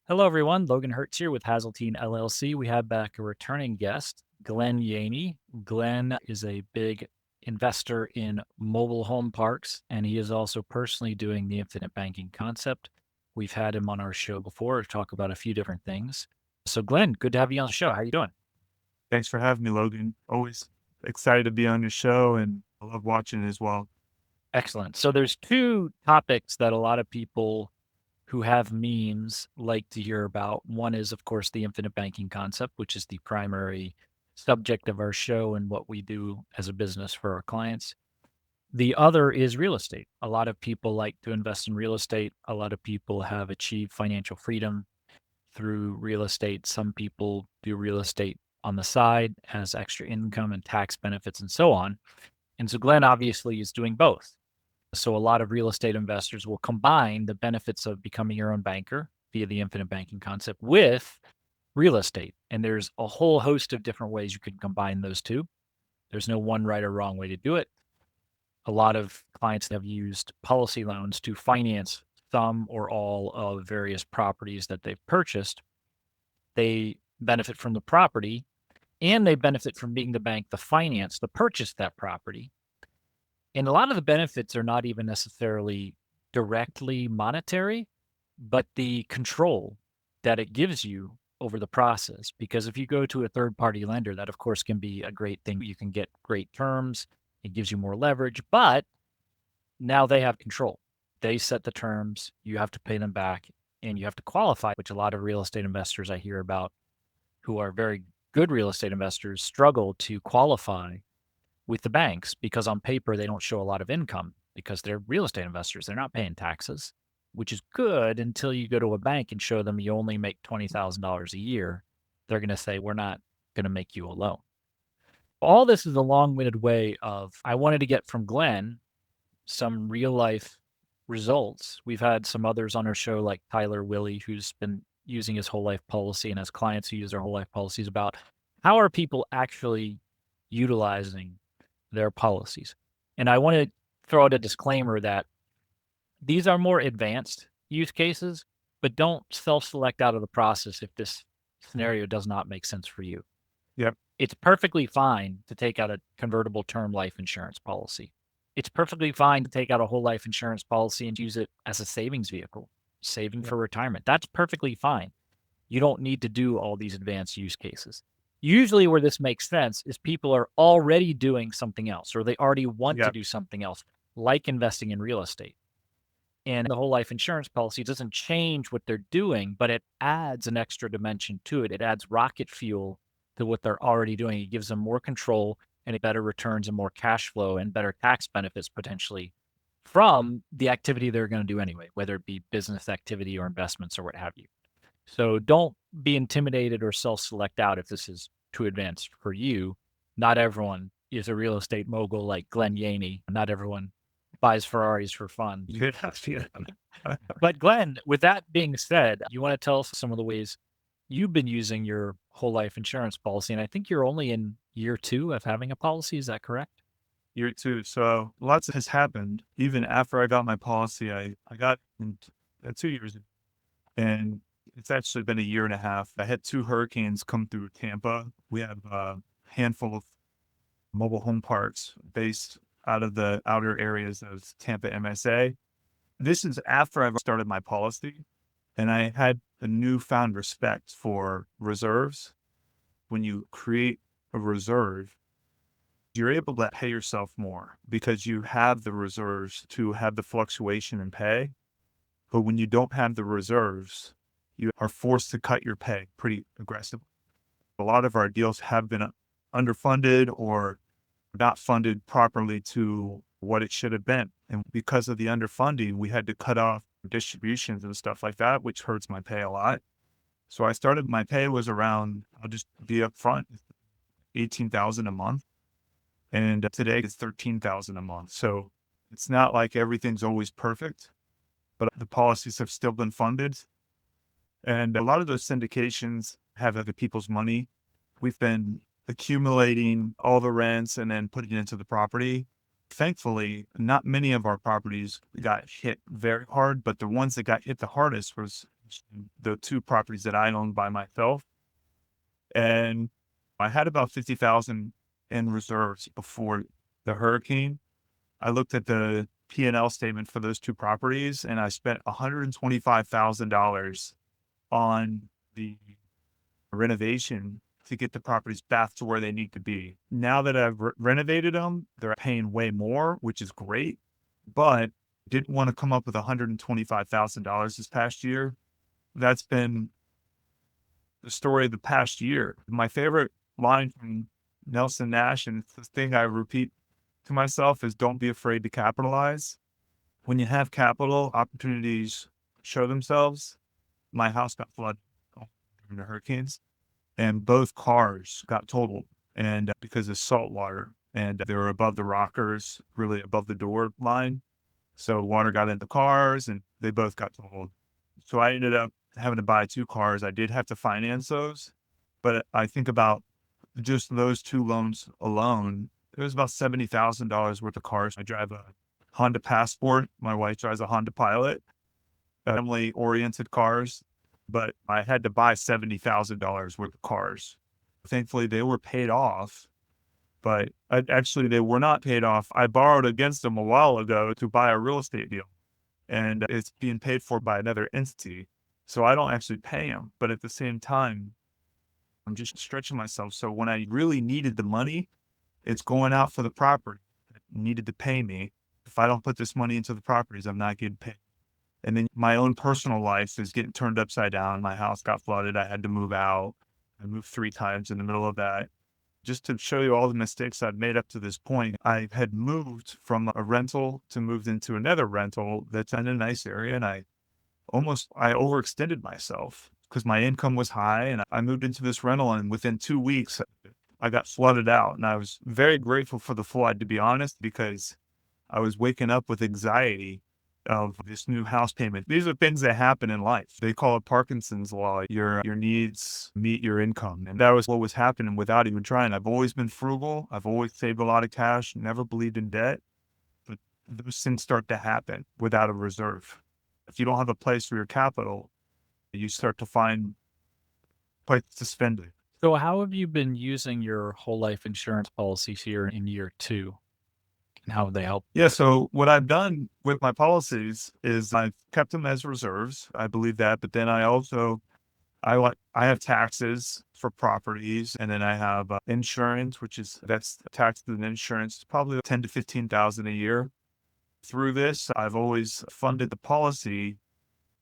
Hello, everyone. Logan Hertz here with Hazeltine LLC. We have back a returning guest, Glenn Yaney. Glenn is a big investor in mobile home parks, and he is also personally doing the infinite banking concept. We've had him on our show before to talk about a few different things. So, Glenn, good to have you on the show. How you doing? Thanks for having me, Logan. Always excited to be on your show, and I love watching it as well. Excellent. So, there's two topics that a lot of people who have memes like to hear about. One is, of course, the infinite banking concept, which is the primary subject of our show and what we do as a business for our clients. The other is real estate. A lot of people like to invest in real estate. A lot of people have achieved financial freedom through real estate. Some people do real estate on the side as extra income and tax benefits and so on. And so Glenn obviously is doing both. So a lot of real estate investors will combine the benefits of becoming your own banker via the infinite banking concept with real estate. And there's a whole host of different ways you can combine those two. There's no one right or wrong way to do it. A lot of clients have used policy loans to finance some or all of various properties that they've purchased. They benefit from the property and they benefit from being the bank to finance to purchase that property. And a lot of the benefits are not even necessarily directly monetary, but the control that it gives you over the process. Because if you go to a third party lender, that of course can be a great thing. You can get great terms, it gives you more leverage, but now they have control. They set the terms, you have to pay them back, and you have to qualify, which a lot of real estate investors I hear about who are very good real estate investors struggle to qualify with the banks because on paper they don't show a lot of income because they're real estate investors. They're not paying taxes, which is good until you go to a bank and show them you only make $20,000 a year. They're going to say, we're not going to make you a loan. All this is a long winded way of I wanted to get from Glenn some real life results. We've had some others on our show, like Tyler Willie, who's been using his whole life policy and has clients who use their whole life policies about how are people actually utilizing their policies. And I want to throw out a disclaimer that these are more advanced use cases, but don't self select out of the process if this scenario does not make sense for you. Yep. It's perfectly fine to take out a convertible term life insurance policy. It's perfectly fine to take out a whole life insurance policy and use it as a savings vehicle, saving Yep. for retirement. That's perfectly fine. You don't need to do all these advanced use cases. Usually, where this makes sense is people are already doing something else or they already want to Yep. do something else, like investing in real estate. And the whole life insurance policy doesn't change what they're doing, but it adds an extra dimension to it. It adds rocket fuel to what they're already doing. It gives them more control and better returns and more cash flow and better tax benefits potentially from the activity they're going to do anyway, whether it be business activity or investments or what have you. So don't be intimidated or self select out if this is too advanced for you. Not everyone is a real estate mogul like Glenn Yaney. Not everyone buys Ferraris for fun. But Glenn, with that being said, you want to tell us some of the ways you've been using your whole life insurance policy. And I think you're only in year two of having a policy. Is that correct? Year two. So lots has happened. Even after I got my policy, I got in 2 years, and it's actually been a year and a half. I had two hurricanes come through Tampa. We have a handful of mobile home parks based out of the outer areas of Tampa MSA. This is after I've started my policy. And I had a newfound respect for reserves. When you create a reserve, you're able to pay yourself more because you have the reserves to have the fluctuation in pay. But when you don't have the reserves, you are forced to cut your pay pretty aggressively. A lot of our deals have been underfunded or not funded properly to what it should have been. And because of the underfunding, we had to cut off distributions and stuff like that, which hurts my pay a lot. So I started, my pay was around, I'll just be upfront, 18,000 a month. And today it's 13,000 a month. So it's not like everything's always perfect, but the policies have still been funded. And a lot of those syndications have other people's money. We've been accumulating all the rents and then putting it into the property. Thankfully, not many of our properties got hit very hard, but the ones that got hit the hardest was the two properties that I owned by myself. And I had about 50,000 in reserves before the hurricane. I looked at the P&L statement for those two properties and I spent $125,000 on the renovation to get the properties back to where they need to be. Now that I've renovated them, they're paying way more, which is great, but didn't want to come up with $125,000 this past year. That's been the story of the past year. My favorite line from Nelson Nash, and it's the thing I repeat to myself, is don't be afraid to capitalize. When you have capital, opportunities show themselves. My house got flooded during the hurricanes, and both cars got totaled, and because of salt water, and they were above the rockers, really above the door line. So water got in the cars, and they both got totaled. So I ended up having to buy two cars. I did have to finance those, but I think about just those two loans alone, it was about $70,000 worth of cars. I drive a Honda Passport. My wife drives a Honda Pilot, family-oriented cars, but I had to buy $70,000 worth of cars. Thankfully, they were paid off, but actually, they were not paid off. I borrowed against them a while ago to buy a real estate deal, and it's being paid for by another entity. So I don't actually pay them, but at the same time, I'm just stretching myself. So when I really needed the money, it's going out for the property that needed to pay me. If I don't put this money into the properties, I'm not getting paid. And then my own personal life is getting turned upside down. My house got flooded. I had to move out. I moved 3 times in the middle of that. Just to show you all the mistakes I've made up to this point, I had moved from a rental to moved into another rental that's in a nice area. And I overextended myself because my income was high and I moved into this rental. And within 2 weeks, I got flooded out. And I was very grateful for the flood, to be honest, because I was waking up with anxiety of this new house payment. These are things that happen in life. They call it Parkinson's law. Your needs meet your income. And that was what was happening without even trying. I've always been frugal. I've always saved a lot of cash, never believed in debt. But those things start to happen without a reserve. If you don't have a place for your capital, you start to find place to spend it. So how have you been using your whole life insurance policies here in year 2, and how have they helped? Yeah, so what I've done with my policies is I've kept them as reserves. I believe that, but then I have taxes for properties, and then I have insurance, that's taxes and insurance, probably 10 to 15,000 a year. Through this, I've always funded the policy.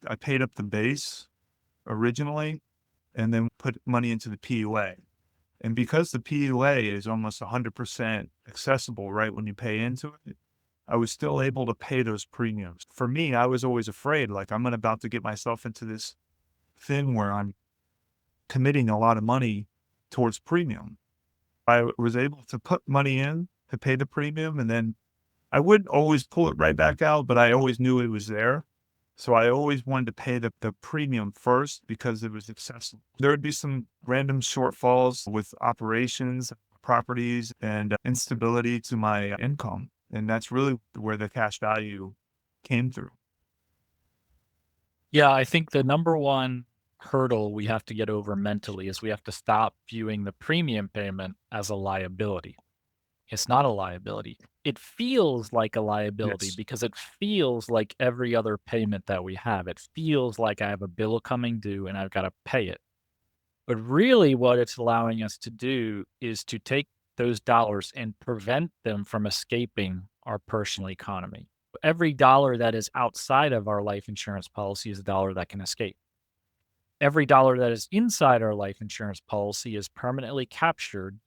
I paid up the base originally, and then put money into the PUA. And because the PUA is almost 100% accessible right when you pay into it, I was still able to pay those premiums. For me, I was always afraid, like I'm about to get myself into this thing where I'm committing a lot of money towards premium. I was able to put money in to pay the premium, and then I wouldn't always pull it right back out, but I always knew it was there. So I always wanted to pay the premium first because it was accessible. There would be some random shortfalls with operations, properties, and instability to my income. And that's really where the cash value came through. Yeah, I think the number one hurdle we have to get over mentally is we have to stop viewing the premium payment as a liability. It's not a liability. It feels like a liability Yes. because it feels like every other payment that we have. It feels like I have a bill coming due and I've got to pay it. But really, what it's allowing us to do is to take those dollars and prevent them from escaping our personal economy. Every dollar that is outside of our life insurance policy is a dollar that can escape. Every dollar that is inside our life insurance policy is permanently captured,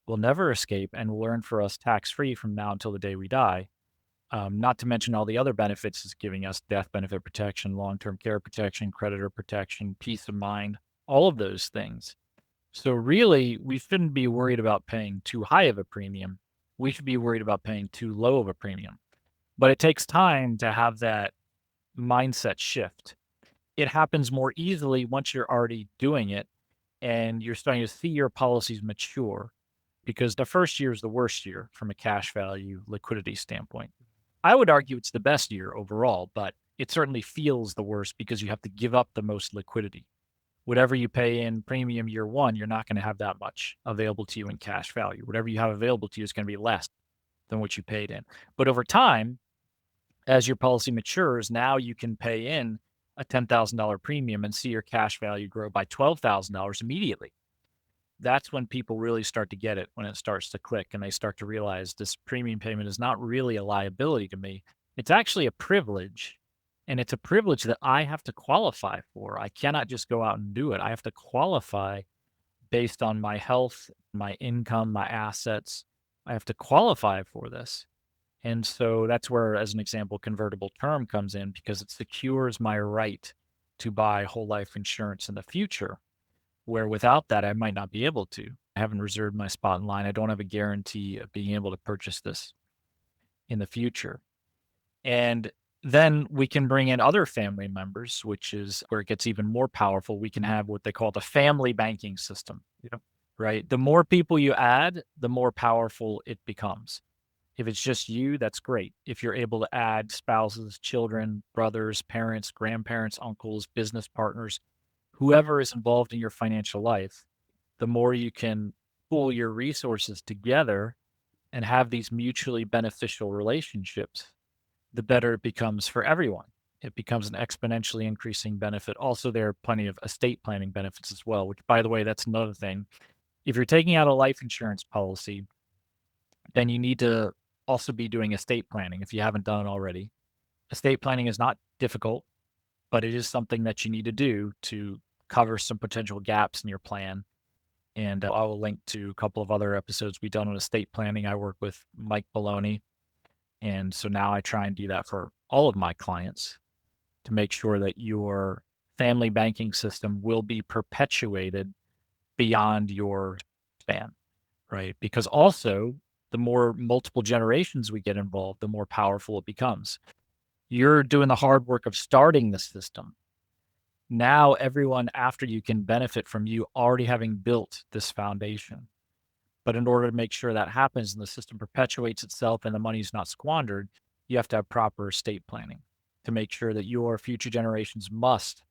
will never escape, and will earn for us tax free from now until the day we die. Not to mention all the other benefits it's giving us: death benefit protection, long term care protection, creditor protection, peace of mind, all of those things. So, really, we shouldn't be worried about paying too high of a premium. We should be worried about paying too low of a premium. But it takes time to have that mindset shift. It happens more easily once you're already doing it and you're starting to see your policies mature, because the first year is the worst year from a cash value liquidity standpoint. I would argue it's the best year overall, but it certainly feels the worst because you have to give up the most liquidity. Whatever you pay in premium year one, you're not going to have that much available to you in cash value. Whatever you have available to you is going to be less than what you paid in. But over time, as your policy matures, now you can pay in a $10,000 premium and see your cash value grow by $12,000 immediately. That's when people really start to get it, when it starts to click and they start to realize this premium payment is not really a liability to me. It's actually a privilege. And it's a privilege that I have to qualify for. I cannot just go out and do it. I have to qualify based on my health, my income, my assets. I have to qualify for this. And so that's where, as an example, convertible term comes in because it secures my right to buy whole life insurance in the future, where without that, I might not be able to. I haven't reserved my spot in line. I don't have a guarantee of being able to purchase this in the future. And then we can bring in other family members, which is where it gets even more powerful. We can have what they call the family banking system, Yep. right? The more people you add, the more powerful it becomes. If it's just you, that's great. If you're able to add spouses, children, brothers, parents, grandparents, uncles, business partners, whoever is involved in your financial life, the more you can pool your resources together and have these mutually beneficial relationships, the better it becomes for everyone. It becomes an exponentially increasing benefit. Also, there are plenty of estate planning benefits as well, which, by the way, that's another thing. If you're taking out a life insurance policy, then you need to also be doing estate planning if you haven't done it already. Estate planning is not difficult, but it is something that you need to do to cover some potential gaps in your plan. And I will link to a couple of other episodes we've done on estate planning. I work with Mike Baloney. And so now I try and do that for all of my clients to make sure that your family banking system will be perpetuated beyond your span, right? Because also, the more multiple generations we get involved, the more powerful it becomes. You're doing the hard work of starting the system. Now, everyone after you can benefit from you already having built this foundation. But in order to make sure that happens and the system perpetuates itself and the money is not squandered, you have to have proper estate planning to make sure that your future generations must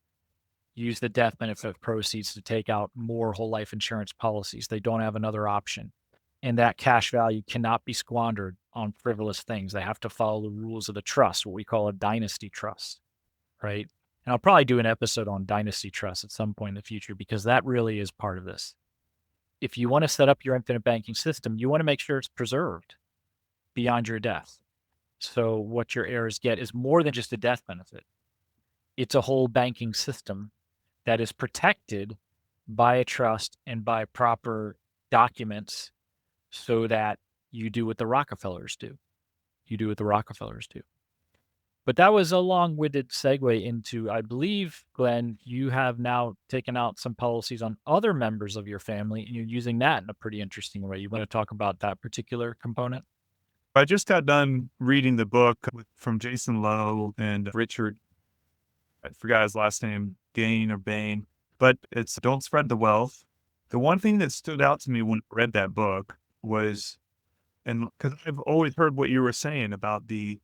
use the death benefit proceeds to take out more whole life insurance policies. They don't have another option. And that cash value cannot be squandered on frivolous things. They have to follow the rules of the trust, what we call a dynasty trust, right? And I'll probably do an episode on dynasty trust at some point in the future because that really is part of this. If you want to set up your infinite banking system, you want to make sure it's preserved beyond your death. So what your heirs get is more than just a death benefit. It's a whole banking system that is protected by a trust and by proper documents so that you do what the Rockefellers do. You do what the Rockefellers do. But that was a long-winded segue into, I believe, Glenn, you have now taken out some policies on other members of your family, and you're using that in a pretty interesting way. You want to talk about that particular component? I just got done reading the book from Jason Lowe and Richard, I forgot his last name, Gain or Bain, but it's Don't Spread the Wealth. The one thing that stood out to me when I read that book was, and because I've always heard what you were saying about the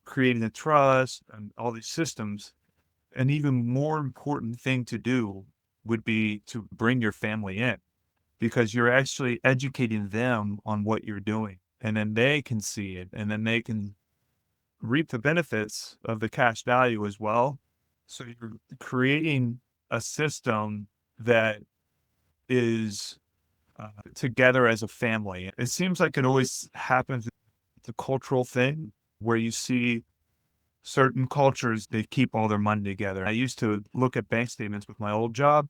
creating a trust and all these systems, an even more important thing to do would be to bring your family in because you're actually educating them on what you're doing. And then they can see it and then they can reap the benefits of the cash value as well. So you're creating a system that is together as a family. It seems like it always happens. It's a cultural thing where you see certain cultures, they keep all their money together. I used to look at bank statements with my old job.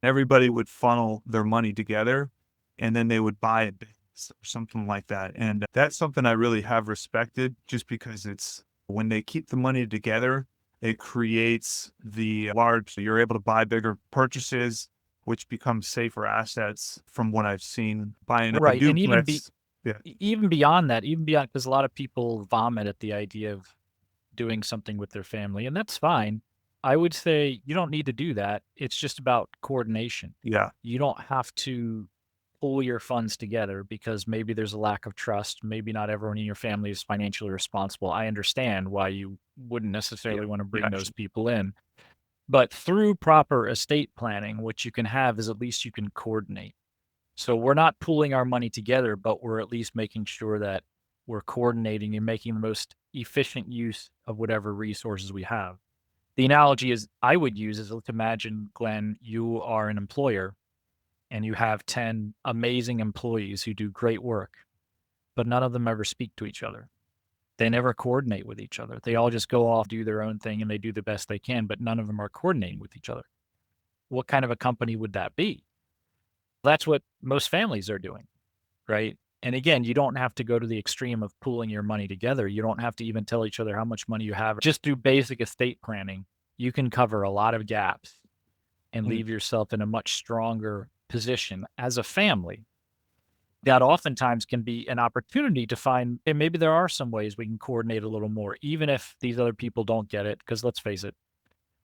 Everybody would funnel their money together and then they would buy a business or something like that. And that's something I really have respected just because it's when they keep the money together, it creates the large, you're able to buy bigger purchases, which becomes safer assets from what I've seen. Buying a Right. And duplex. Yeah. even beyond that, even beyond, because a lot of people vomit at the idea of doing something with their family, and that's fine. I would say you don't need to do that. It's just about coordination. Yeah. You don't have to pull your funds together because maybe there's a lack of trust. Maybe not everyone in your family is financially responsible. I understand why you wouldn't Yeah. necessarily want to bring Yeah. those people in. But through proper estate planning, what you can have is at least you can coordinate. So we're not pooling our money together, but we're at least making sure that we're coordinating and making the most efficient use of whatever resources we have. The analogy is I would use is, let's imagine, Glenn, you are an employer and you have 10 amazing employees who do great work, but none of them ever speak to each other. They never coordinate with each other. They all just go off, do their own thing, and they do the best they can, but none of them are coordinating with each other. What kind of a company would that be? That's what most families are doing, right? And again, you don't have to go to the extreme of pooling your money together. You don't have to even tell each other how much money you have. Just do basic estate planning. You can cover a lot of gaps and Mm. leave yourself in a much stronger position as a family. That oftentimes can be an opportunity to find, and maybe there are some ways we can coordinate a little more, even if these other people don't get it. Because let's face it,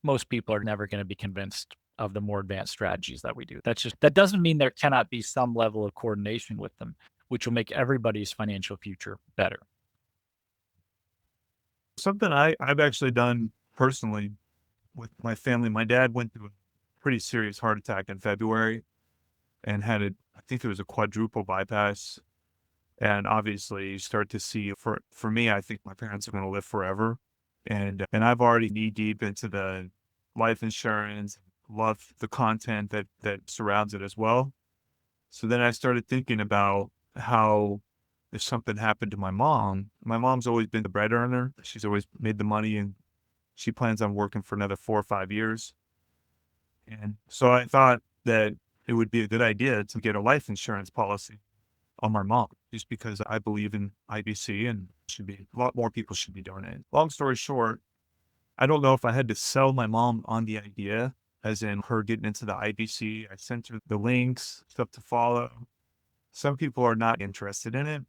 most people are never going to be convinced of the more advanced strategies that we do. That doesn't mean there cannot be some level of coordination with them, which will make everybody's financial future better. Something I've actually done personally with my family. My dad went through a pretty serious heart attack in February and had a, I think it was a quadruple bypass. And obviously, you start to see for me, I think my parents are going to live forever, and I've already knee deep into the life insurance, love the content that surrounds it as well. So then I started thinking about how if something happened to my mom's always been the bread earner. She's always made the money, and she plans on working for another 4 or 5 years. And so I thought that it would be a good idea to get a life insurance policy on my mom, just because I believe in IBC and should be a lot more people should be doing it. Long story short, I don't know if I had to sell my mom on the idea, as in her getting into the IBC. I sent her the links, stuff to follow. Some people are not interested in it,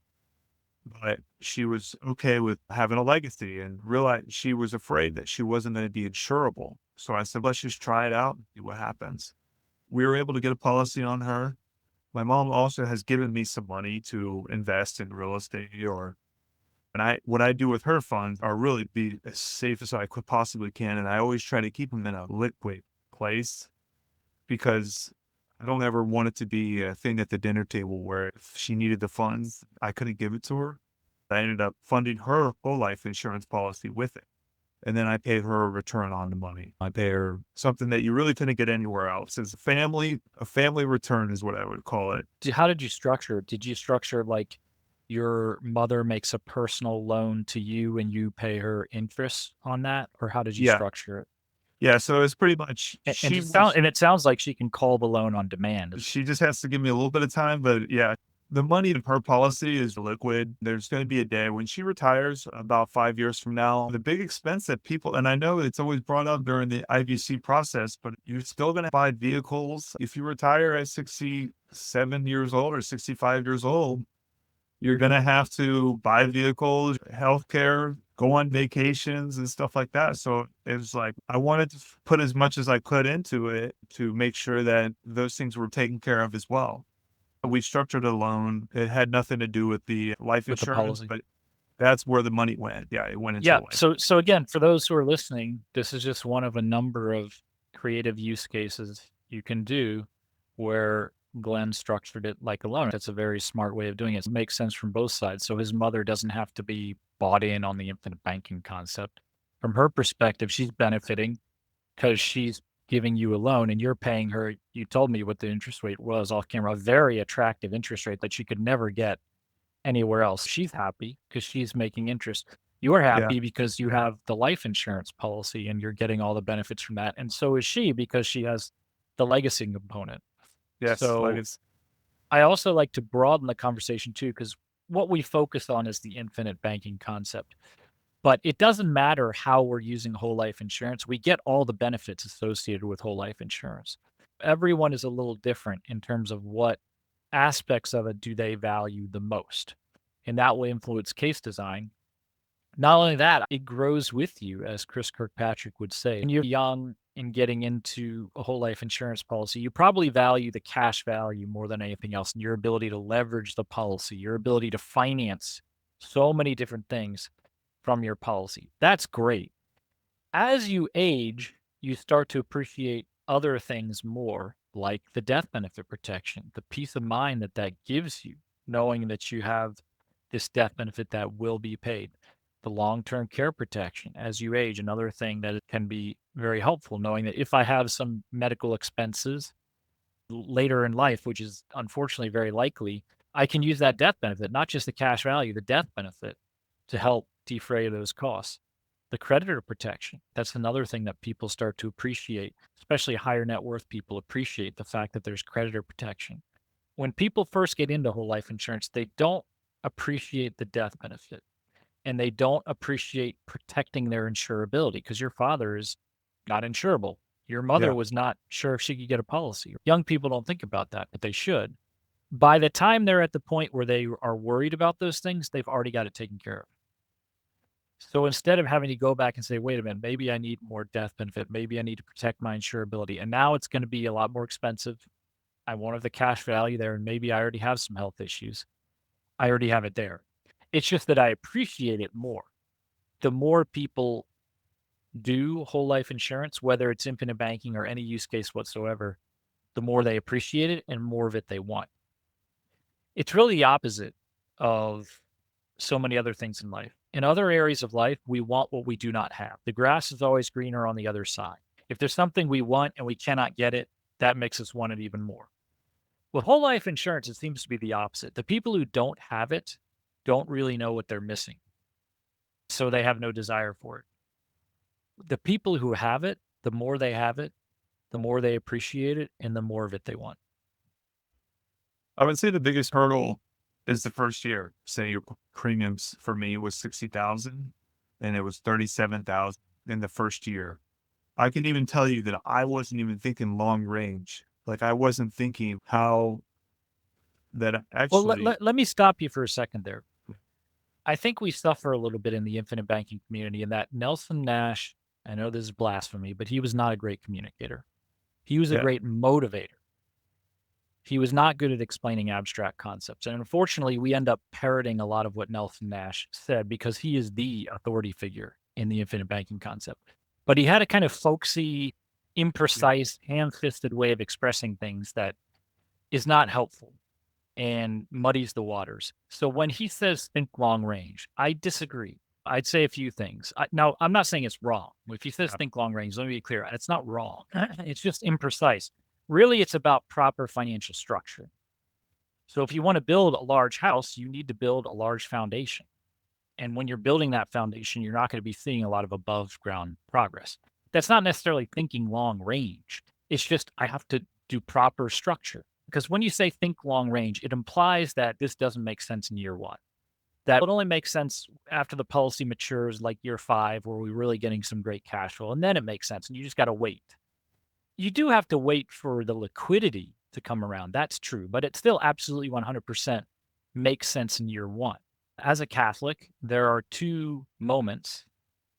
but she was okay with having a legacy and realized she was afraid that she wasn't going to be insurable. So I said, let's just try it out and see what happens. We were able to get a policy on her. My mom also has given me some money to invest in real estate or and what I do with her funds are really be as safe as I could possibly can. And I always try to keep them in a liquid place because I don't ever want it to be a thing at the dinner table where if she needed the funds, I couldn't give it to her. I ended up funding her whole life insurance policy with it. And then I paid her a return on the money. I pay her something that you really couldn't get anywhere else. It's a family return is what I would call it. How did you structure it? Did you structure like your mother makes a personal loan to you and you pay her interest on that? Or how did you Yeah. structure it? Yeah. So it's pretty much And it sounds like she can call the loan on demand. she just has to give me a little bit of time. But yeah, the money in her policy is liquid. There's going to be a day when she retires about 5 years from now. The big expense that people, and I know it's always brought up during the IVC process, but you're still going to buy vehicles. If you retire at 67 years old or 65 years old, you're gonna have to buy vehicles, healthcare, go on vacations and stuff like that. So it was like I wanted to put as much as I could into it to make sure that those things were taken care of as well. We structured a loan. It had nothing to do with the life With the insurance, policy. but that's where the money went. Yeah, it went into Yeah. the life. So again, for those who are listening, this is just one of a number of creative use cases you can do where Glenn structured it like a loan. That's a very smart way of doing it. It makes sense from both sides. So his mother doesn't have to be bought in on the infinite banking concept. From her perspective, she's benefiting because she's giving you a loan and you're paying her. You told me what the interest rate was off camera, a very attractive interest rate that she could never get anywhere else. She's happy because she's making interest. You're Yeah. happy because you have the life insurance policy and you're getting all the benefits from that. And so is she because she has the legacy component. Yes. Like So it's I also like to broaden the conversation too, because what we focus on is the infinite banking concept. But it doesn't matter how we're using whole life insurance. We get all the benefits associated with whole life insurance. Everyone is a little different in terms of what aspects of it do they value the most. And that will influence case design. Not only that, it grows with you, as Chris Kirkpatrick would say. When you're young, in getting into a whole life insurance policy, you probably value the cash value more than anything else and your ability to leverage the policy, your ability to finance so many different things from your policy. That's great. As you age, you start to appreciate other things more, like the death benefit protection, the peace of mind that that gives you, knowing that you have this death benefit that will be paid. The long term care protection as you age, another thing that can be very helpful, knowing that if I have some medical expenses later in life, which is unfortunately very likely, I can use that death benefit, not just the cash value, the death benefit to help defray those costs. The creditor protection, that's another thing that people start to appreciate, especially higher net worth people appreciate the fact that there's creditor protection. When people first get into whole life insurance, they don't appreciate the death benefit and they don't appreciate protecting their insurability because your father is not insurable. Your mother Yeah. was not sure if she could get a policy. Young people don't think about that, but they should. By the time they're at the point where they are worried about those things, they've already got it taken care of. So instead of having to go back and say, wait a minute, maybe I need more death benefit, maybe I need to protect my insurability, and now it's going to be a lot more expensive. I won't have the cash value there, and maybe I already have some health issues. I already have it there. It's just that I appreciate it more. The more people do whole life insurance, whether it's infinite banking or any use case whatsoever, the more they appreciate it and more of it they want. It's really the opposite of so many other things in life. In other areas of life, we want what we do not have. The grass is always greener on the other side. If there's something we want and we cannot get it, that makes us want it even more. With whole life insurance, it seems to be the opposite. The people who don't have it don't really know what they're missing. So they have no desire for it. The people who have it, the more they have it, the more they appreciate it and the more of it they want. I would say the biggest hurdle is the first year. Say your premiums for me was 60,000 and it was 37,000 in the first year. I can even tell you that I wasn't even thinking long range. Like I wasn't thinking how that Well, actually, let me stop you for a second there. I think we suffer a little bit in the infinite banking community in that Nelson Nash, I know this is blasphemy, but he was not a great communicator. He was a yeah, great motivator. He was not good at explaining abstract concepts. And unfortunately, we end up parroting a lot of what Nelson Nash said because he is the authority figure in the infinite banking concept. But he had a kind of folksy, yeah. imprecise, ham fisted way of expressing things that is not helpful and muddies the waters. So when he says think long range, I disagree. I'd say a few things. Now, I'm not saying it's wrong. If he says Yeah. think long range, let me be clear. It's not wrong. It's just imprecise. Really, it's about proper financial structure. So if you want to build a large house, you need to build a large foundation. And when you're building that foundation, you're not going to be seeing a lot of above ground progress. That's not necessarily thinking long range. It's just I have to do proper structure. Because when you say think long range, it implies that this doesn't make sense in year one. That would only make sense after the policy matures, like year five, where we're really getting some great cash flow. And then it makes sense. And you just got to wait. You do have to wait for the liquidity to come around. That's true. But it still absolutely 100% makes sense in year one. As a Catholic, there are two moments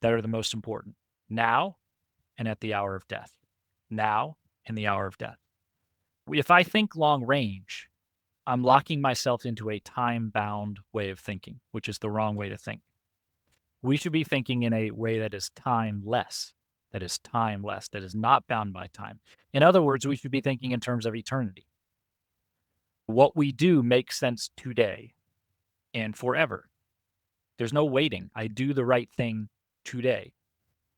that are the most important: now and at the hour of death. Now and the hour of death. If I think long range, I'm locking myself into a time bound way of thinking, which is the wrong way to think. We should be thinking in a way that is timeless, that is not bound by time. In other words, we should be thinking in terms of eternity. What we do makes sense today and forever. There's no waiting. I do the right thing today.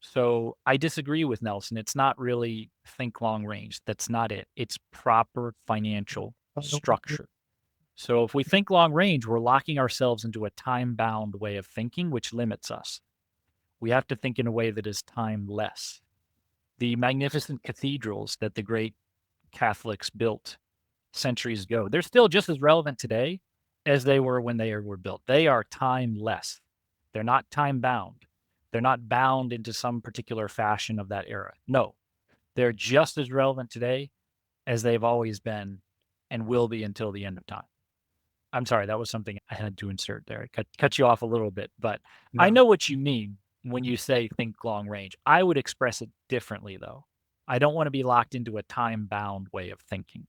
So I disagree with Nelson. It's not really think long range. That's not it. It's proper financial structure. So if we think long range, we're locking ourselves into a time bound way of thinking, which limits us. We have to think in a way that is timeless. The magnificent cathedrals that the great Catholics built centuries ago, they're still just as relevant today as they were when they were built. They are timeless. They're not time bound. They're not bound into some particular fashion of that era. No, they're just as relevant today as they've always been and will be until the end of time. I'm sorry, that was something I had to insert there. I cut you off a little bit, but I No, know what you mean when you say think long range. I would express it differently though. I don't wanna be locked into a time-bound way of thinking.